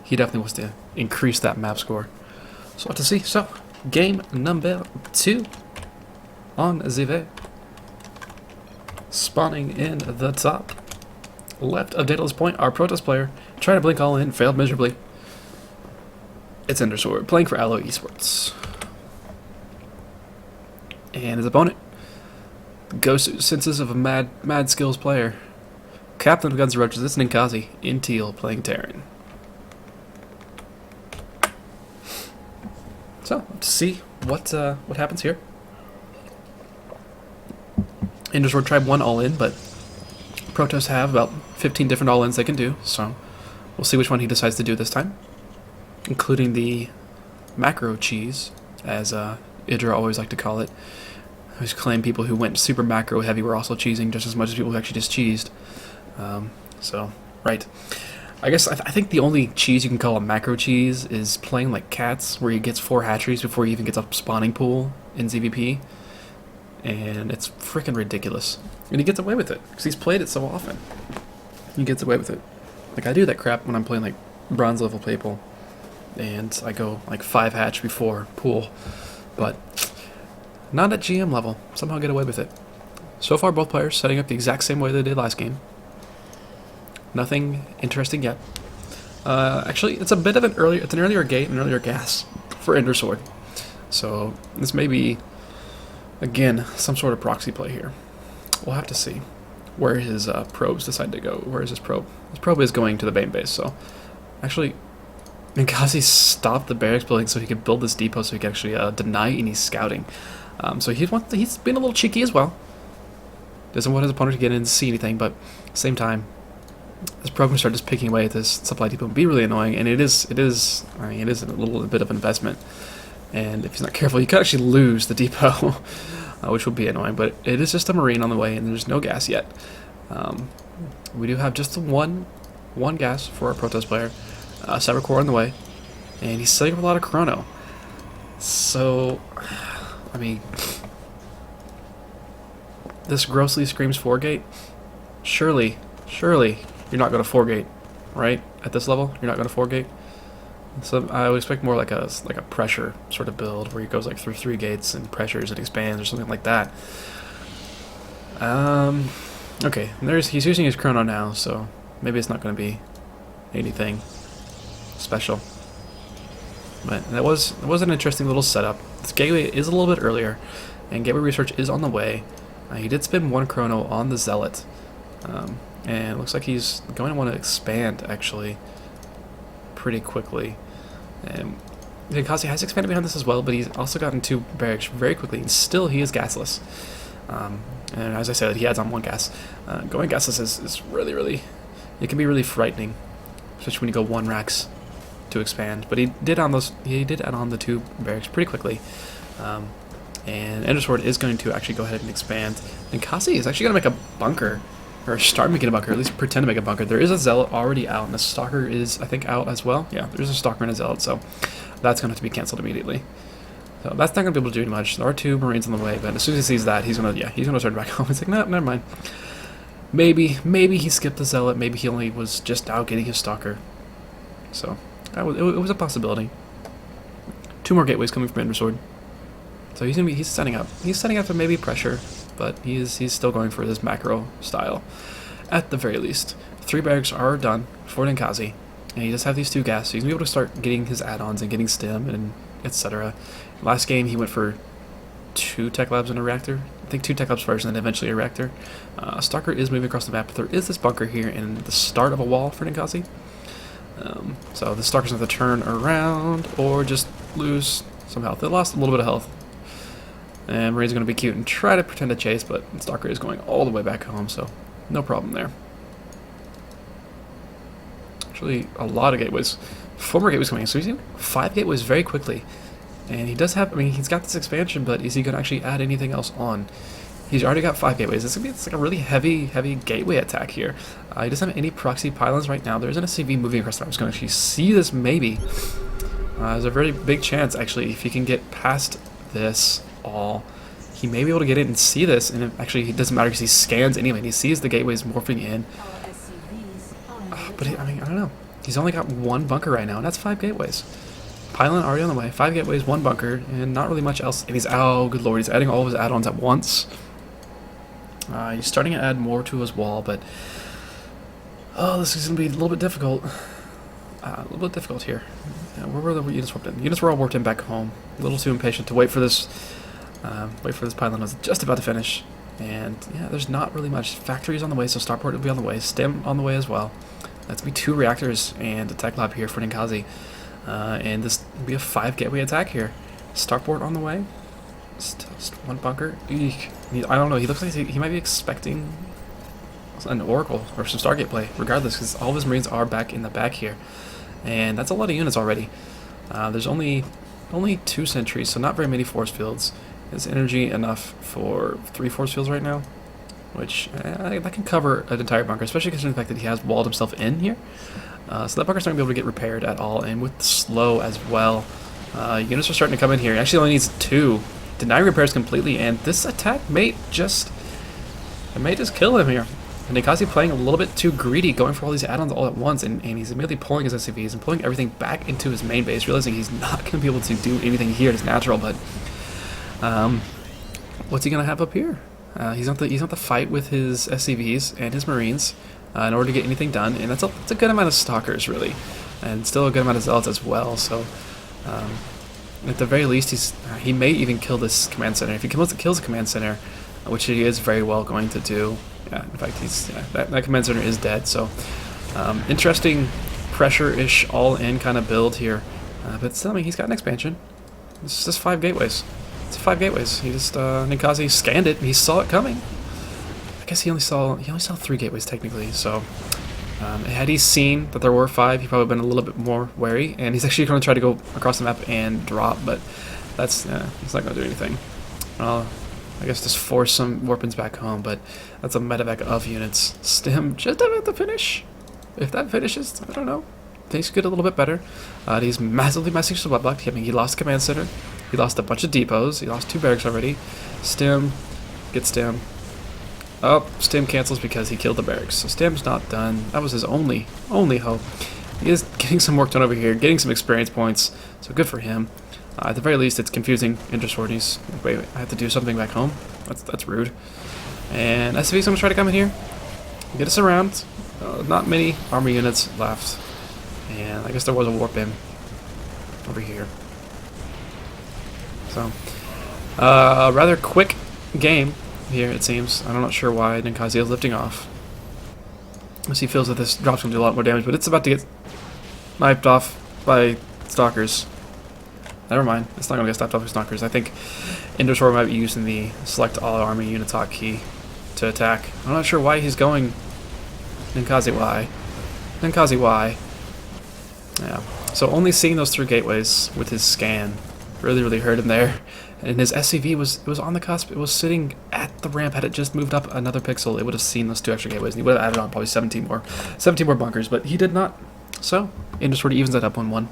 he definitely wants to increase that map score. So what to see. So game number 2 on ZV. Spawning in the top left of Daedalus Point, our protest player trying to blink all in, failed miserably. It's EnderSword playing for AlloyE eSports. And his opponent, ghost senses of a mad skills player. Captain of Guns and Roaches, it's Ninkazi in teal playing Terran. So, let's see what happens here. EnderSword tried one all-in, but Protoss have about 15 different all-ins they can do, so we'll see which one he decides to do this time, including the macro cheese, as Idra always like to call it. I always claim people who went super macro heavy were also cheesing just as much as people who actually just cheesed. So, right. I guess I think the only cheese you can call a macro cheese is playing like Cats, where he gets 4 hatcheries before he even gets a spawning pool in ZVP. And it's freaking ridiculous. And he gets away with it, because he's played it so often. He gets away with it. Like, I do that crap when I'm playing, like, bronze level people. And I go, like, 5 hatch before pool. But not at GM level. Somehow get away with it. So far, both players setting up the exact same way they did last game. Nothing interesting yet. Actually, it's a bit of an earlier gate, an earlier gas for EnderSword. So, this may be, again, some sort of proxy play here. We'll have to see where his probes decide to go. Where is his probe? His probe is going to the main base, so actually Ninkazi stopped the barracks building so he could build this depot so he could actually deny any scouting. So he's been a little cheeky as well. Doesn't want his opponent to get in and see anything, but at the same time, this probe can start just picking away at this supply depot and be really annoying, and it is a little bit of an investment. And if he's not careful, he could actually lose the depot, which would be annoying. But it is just a Marine on the way, and there's no gas yet. We do have just the one gas for our protest player. Cyber Core on the way, and he's setting up a lot of chrono. So, I mean, this grossly screams 4-gate. Surely, you're not going to 4-gate, right? At this level, you're not going to 4-gate. So I would expect more like a pressure sort of build where he goes like through 3 gates and pressures and expands or something like that. Okay, he's using his chrono now, so maybe it's not going to be anything special. But that was an interesting little setup. This gateway is a little bit earlier, and gateway research is on the way. He did spend 1 chrono on the Zealot, and it looks like he's going to want to expand actually pretty quickly. And Ninkazi has expanded behind this as well, but he's also gotten 2 barracks very quickly, and still he is gasless. And as I said, he adds on 1 gas. Going gasless is really, it can be really frightening, especially when you go 1 racks to expand. But he did add on the 2 barracks pretty quickly. And EnderSword is going to actually go ahead and expand. Ninkazi is actually going to make a bunker, or start making a bunker, at least pretend to make a bunker. There is a Zealot already out, and the Stalker is, I think, out as well. Yeah, there's a Stalker and a Zealot, so that's going to have to be cancelled immediately. So that's not going to be able to do much. There are 2 Marines on the way, but as soon as he sees that, he's going to turn back home. He's like, no, never mind. Maybe he skipped the Zealot. Maybe he only was just out getting his Stalker. So it was a possibility. 2 more gateways coming from EnderSword. So he's setting up. He's setting up for maybe pressure, but he's still going for this macro style. At the very least, 3 barracks are done for Ninkazi, and he does have these 2 gas, so he's going to be able to start getting his add-ons and getting stim and etc. Last game he went for 2 tech labs and a reactor. I think 2 tech labs first and then eventually a reactor. Stalker is moving across the map, but there is this bunker here and the start of a wall for Ninkazi. So the Stalker's going to have to turn around or just lose some health. It lost a little bit of health. And Marine's going to be cute and try to pretend to chase, but Stalker is going all the way back home, so no problem there. Actually, a lot of gateways. 4 more gateways coming in, so he's using 5 gateways very quickly. And he does have, he's got this expansion, but is he going to actually add anything else on? He's already got 5 gateways. It's like a really heavy gateway attack here. He doesn't have any proxy pylons right now. There isn't a CV moving across the map. I'm just going to actually see this maybe. There's a very big chance, actually, if he can get past this all, he may be able to get in and see this, and actually it doesn't matter because he scans anyway, and he sees the gateways morphing in. But I don't know. He's only got one bunker right now, and that's 5 gateways. Pylon already on the way. 5 gateways, 1 bunker, and not really much else. And he's, oh, good lord, he's adding all of his add-ons at once. He's starting to add more to his wall, but oh, this is going to be a little bit difficult. Here. Yeah, where were the units warped in? Units were all warped in back home. A little too impatient to wait for this. Pylon. I was just about to finish, and yeah, there's not really much. Factories on the way, so starport will be on the way. Stem on the way as well. That's gonna be 2 reactors and a tech lab here for Ninkazi, and this will be a 5 gateway attack here. Starport on the way. Still just 1 bunker. Eek. I don't know. He looks like he might be expecting an Oracle or some Stargate play, regardless, because all of his Marines are back in the back here. And that's a lot of units already. There's only 2 sentries, so not very many force fields. Is energy enough for 3 force fields right now? Which, that can cover an entire bunker, especially considering the fact that he has walled himself in here. So that bunker's not going to be able to get repaired at all, and with slow as well. Units are starting to come in here. He actually only needs 2. Denying repairs completely, and this attack may just kill him here. And Ninkazi playing a little bit too greedy, going for all these add-ons all at once, and he's immediately pulling his SCVs and pulling everything back into his main base, realizing he's not going to be able to do anything here. It's natural, but what's he going to have up here? He's not the fight with his SCVs and his Marines in order to get anything done, and that's a good amount of Stalkers, really, and still a good amount of Zealots as well, so at the very least, he may even kill this command center. If he kills the command center, which he is very well going to do. Yeah, in fact, that command center is dead. So, interesting pressure-ish all-in kind of build here. But still, I mean, he's got an expansion. It's just 5 gateways. It's 5 gateways. He just Ninkazi scanned it. He saw it coming. I guess he only saw 3 gateways technically. So, had he seen that there were 5, he probably been a little bit more wary. And he's actually going to try to go across the map and drop, but that's he's not going to do anything. I guess just force some warpins back home, but that's a medevac of units. Stem just about to finish. If that finishes, I don't know. Things get a little bit better. He's massively blocked. I mean, he lost command center. He lost a bunch of depots. He lost 2 barracks already. Stem, get Stem. Oh, Stem cancels because he killed the barracks. So Stem's not done. That was his only hope. He is getting some work done over here, getting some experience points. So good for him. At the very least, it's confusing EnderSword. He's like, wait, I have to do something back home? That's rude. And SCV's going to try to come in here, get us around. Not many armor units left. And I guess there was a warp in over here. So, rather quick game here, it seems. I'm not sure why Ninkazi is lifting off. Unless he feels that this drop's going to do a lot more damage, but it's about to get sniped off by Stalkers. Never mind, it's not going to get stopped off with Stalkers. I think EnderSword might be using the select all army units hotkey to attack. I'm not sure why he's going Ninkazi Y. Ninkazi Y. Yeah. So only seeing those 3 gateways with his scan really hurt him there. And his SCV was on the cusp. It was sitting at the ramp. Had it just moved up another pixel, it would have seen those 2 extra gateways, and he would have added on probably 17 more bunkers, but he did not. So EnderSword evens that up 1-1.